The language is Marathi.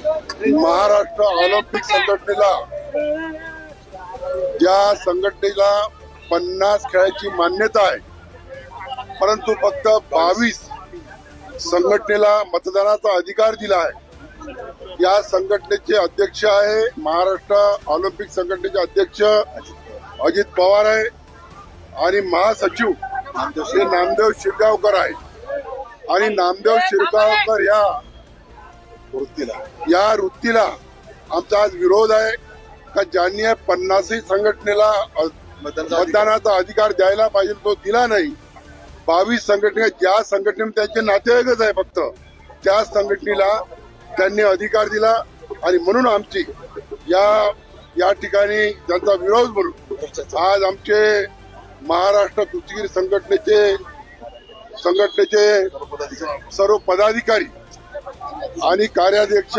महाराष्ट्र ऑलिम्पिक संघटनेला, ज्या संघटनेला 50 खेळाची मान्यता आहे, परंतु फक्त 22 संघटनेला मतदानाचा अधिकार दिला आहे. या संघटनेचे अध्यक्ष आहे महाराष्ट्र ऑलिम्पिक संघटनेचे अध्यक्ष अजित पवार आहे आणि महासचिव हे नामदेव शिरगावकर आहे. आणि नामदेव शिरगावकर या वृत्तीला आमचा आज विरोध आहे का ज्यांनी 50 संघटनेला मतदानाचा अधिकार द्यायला पाहिजे तो दिला नाही. 22 संघटना, ज्या संघटनेने त्यांचे नातेवाईकच आहे फक्त त्या संघटनेला त्यांनी अधिकार दिला आणि म्हणून आमची या ठिकाणी त्यांचा विरोध म्हणून आज आमचे महाराष्ट्र कुस्तीगीर संघटनेचे सर्व पदाधिकारी आणि कार्याध्यक्ष